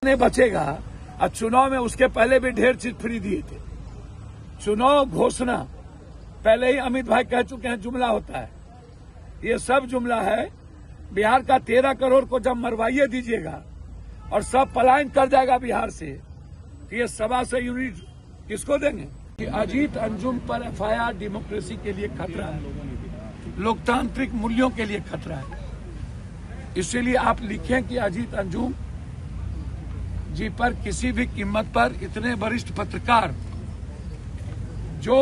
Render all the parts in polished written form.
नहीं बचेगा। और चुनाव में उसके पहले भी ढेर चीज फ्री दिए थे। चुनाव घोषणा पहले ही अमित भाई कह चुके हैं जुमला होता है, ये सब जुमला है। बिहार का 13 करोड़ को जब मरवाइए दीजिएगा और सब पलायन कर जाएगा बिहार से, तो ये 125 यूनिट किसको देंगे? कि अजीत अंजुम पर एफआईआर डेमोक्रेसी के लिए खतरा है, लोकतांत्रिक मूल्यों के लिए खतरा है। इसीलिए आप लिखें कि अजीत अंजुम जी पर किसी भी कीमत पर इतने वरिष्ठ पत्रकार जो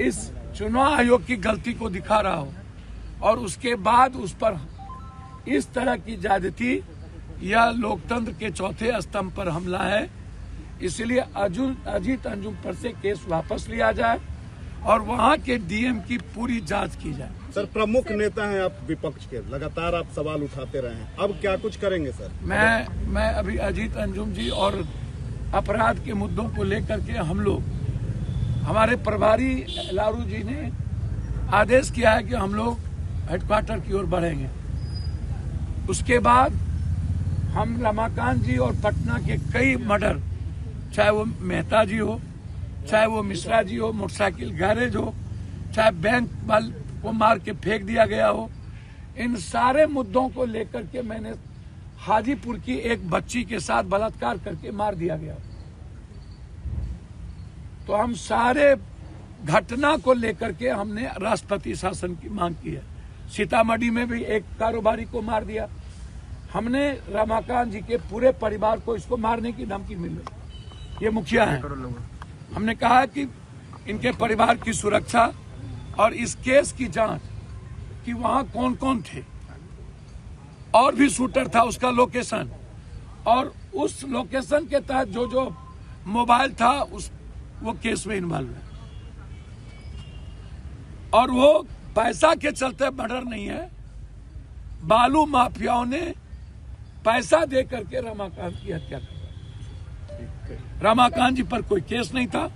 इस चुनाव आयोग की गलती को दिखा रहा हो और उसके बाद उस पर इस तरह की ज्यादती, यह लोकतंत्र के चौथे स्तंभ पर हमला है। इसलिए अजीत अंजुम पर से केस वापस लिया जाए और वहां के डीएम की पूरी जांच की जाए। सर, प्रमुख नेता हैं आप विपक्ष के, लगातार आप सवाल उठाते रहे हैं, अब क्या कुछ करेंगे सर? मैं अभी अजीत अंजुम जी और अपराध के मुद्दों को लेकर के हम लोग, हमारे प्रभारी लारू जी ने आदेश किया है कि हम लोग हेडक्वार्टर की ओर बढ़ेंगे। उसके बाद हम रमाकांत जी और पटना के कई मर्डर, चाहे वो मेहता जी हो, चाहे वो मिश्रा जी हो, मोटरसाइकिल गैरेज हो, चाहे बैंक वाल को मार के फेंक दिया गया हो, इन सारे मुद्दों को लेकर के मैंने हाजीपुर की एक बच्ची के साथ बलात्कार करके मार दिया गया। तो हम सारे घटना को लेकर के हमने राष्ट्रपति शासन की मांग की है। सीतामढ़ी में भी एक कारोबारी को मार दिया हमने, रमाकांत जी के पूरे परिवार को इसको मारने की धमकी मिल रही। ये मुखिया है। हमने कहा कि इनके परिवार की सुरक्षा और इस केस की जांच कि वहां कौन कौन थे और भी शूटर था, उसका लोकेशन, और उस लोकेशन के तहत जो जो मोबाइल था वो केस में इन्वॉल्व है। और वो पैसा के चलते मर्डर नहीं है, बालू माफियाओं ने पैसा दे करके रमाकांत की हत्या कर। रमाकांत जी पर कोई केस नहीं था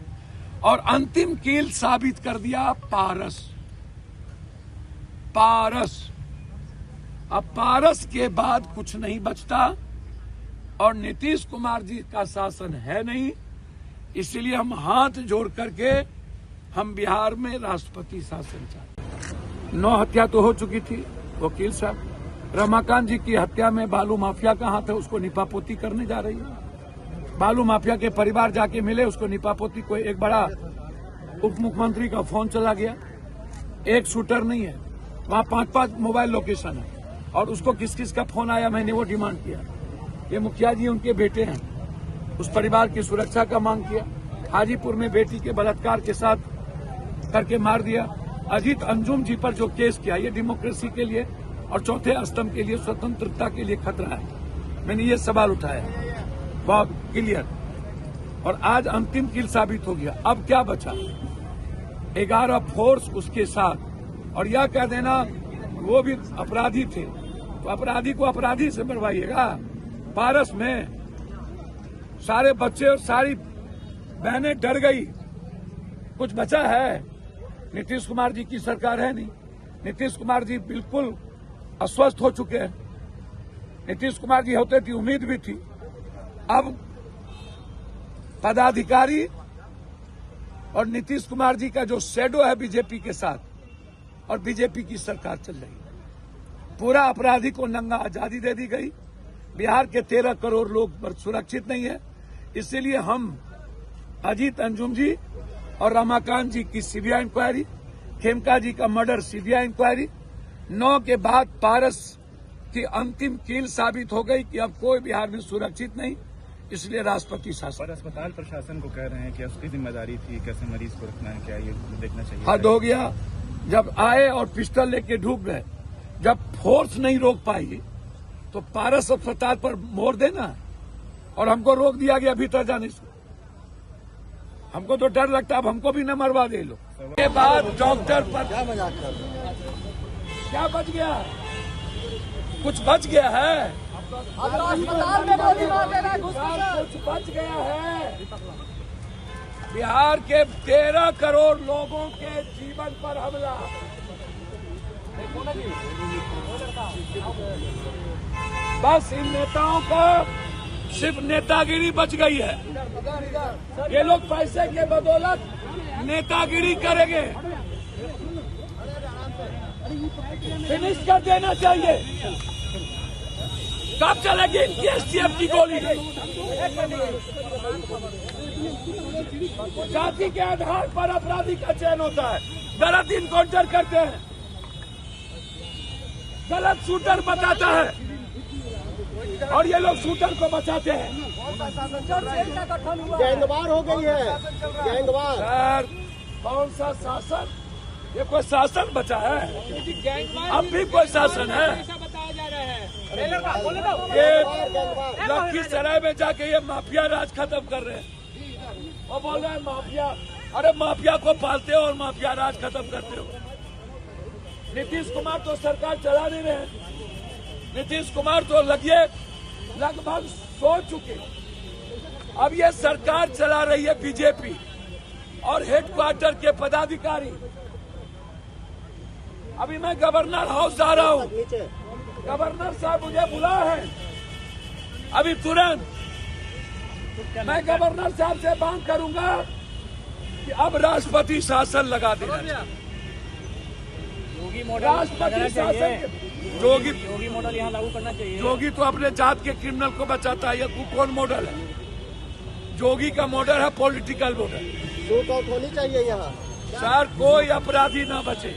और अंतिम कील साबित कर दिया पारस। अब पारस के बाद कुछ नहीं बचता और नीतीश कुमार जी का शासन है नहीं। इसलिए हम हाथ जोड़ करके हम बिहार में राष्ट्रपति शासन चाहते। 9 हत्या तो हो चुकी थी वकील साहब। रमाकांत जी की हत्या में बालू माफिया का हाथ है, उसको निपापोती करने जा रही है। बालू माफिया के परिवार जाके मिले, उसको निपापोती। कोई एक बड़ा उप मुख्यमंत्री का फोन चला गया, एक शूटर नहीं है, वहां 5-5 मोबाइल लोकेशन है और उसको किस किस का फोन आया, मैंने वो डिमांड किया। ये मुखिया जी उनके बेटे हैं, उस परिवार की सुरक्षा का मांग किया। हाजीपुर में बेटी के बलात्कार के साथ करके मार दिया। अजीत अंजुम जी पर जो केस किया, ये डेमोक्रेसी के लिए और चौथे स्तंभ के लिए, स्वतंत्रता के लिए खतरा है। मैंने ये सवाल उठाया, बहुत क्लियर, और आज अंतिम कील साबित हो गया। अब क्या बचा? 11 फोर्स उसके साथ, और यह कह देना वो भी अपराधी थे, तो अपराधी को अपराधी से मरवाइएगा। पारस में सारे बच्चे और सारी बहनें डर गई, कुछ बचा है? नीतीश कुमार जी की सरकार है नहीं। नीतीश कुमार जी बिल्कुल अस्वस्थ हो चुके हैं। नीतीश कुमार जी होते थी, उम्मीद भी थी। अब पदाधिकारी और नीतीश कुमार जी का जो शैडो है बीजेपी के साथ, और बीजेपी की सरकार चल रही है। पूरा अपराधी को नंगा आजादी दे दी गई। बिहार के 13 करोड़ लोग सुरक्षित नहीं है। इसीलिए हम अजीत अंजुम जी और रमाकांत जी की सीबीआई इंक्वायरी, खेमका जी का मर्डर सीबीआई इंक्वायरी, 9 के बाद पारस की अंतिम कील साबित हो गई कि अब कोई बिहार में सुरक्षित नहीं। इसलिए राष्ट्रपति शासन। अस्पताल प्रशासन को कह रहे हैं कि उसकी जिम्मेदारी थी, कैसे मरीज को रखना है, क्या ये देखना चाहिए? हद हो गया। जब आए और पिस्टल लेके ढूक गए, जब फोर्स नहीं रोक पाई तो पारस अस्पताल पर मोड़ देना, और हमको रोक दिया गया भीतर जाने से। हमको तो डर लगता, अब हमको भी न मरवा दे लो। के बाद डॉक्टर पर क्या मजाक कर रहे हैं? क्या बच गया? कुछ बच गया है? अस्पताल में गोली मार देना, कुछ बच गया है? बिहार के 13 करोड़ लोगों के जीवन पर हमला। बस इन नेताओं का सिर्फ नेतागिरी बच गई है। ये लोग पैसे के बदौलत नेतागिरी करेंगे। फिनिश कर देना चाहिए। कब चलेगी इनकी एसटीएफ की गोली? जाति के आधार पर अपराधी का चयन होता है। गलत इनकाउंटर करते हैं, गलत शूटर बताता है और ये लोग शूटर को बचाते हैं। गैंगवार हो गई है, गैंगवार। सर कौन सा शासन? ये कोई शासन बचा है? अब भी कोई शासन है? ये लखीसराय में जाके ये माफिया राज खत्म कर रहे हैं और बोल रहे हैं माफिया। अरे माफिया को पालते हो और माफिया राज खत्म करते हो। नीतीश कुमार तो सरकार चला नहीं रहे। नीतीश कुमार तो लगभग सो चुके। अब ये सरकार चला रही है बीजेपी और हेडक्वार्टर के पदाधिकारी। अभी मैं गवर्नर हाउस जा रहा हूँ। गवर्नर साहब मुझे बुला है अभी तुरंत। मैं गवर्नर साहब से मांग करूंगा कि अब राष्ट्रपति शासन लगा देना चाहिए। राष्ट्रपति शासन जोगी मॉडल यहाँ लागू करना चाहिए। जोगी तो अपने जात के क्रिमिनल को बचाता है। ये कौन मॉडल है? जोगी का मॉडल है पॉलिटिकल मॉडल। शूट आउट होनी चाहिए यहाँ। सर कोई अपराधी ना बचे।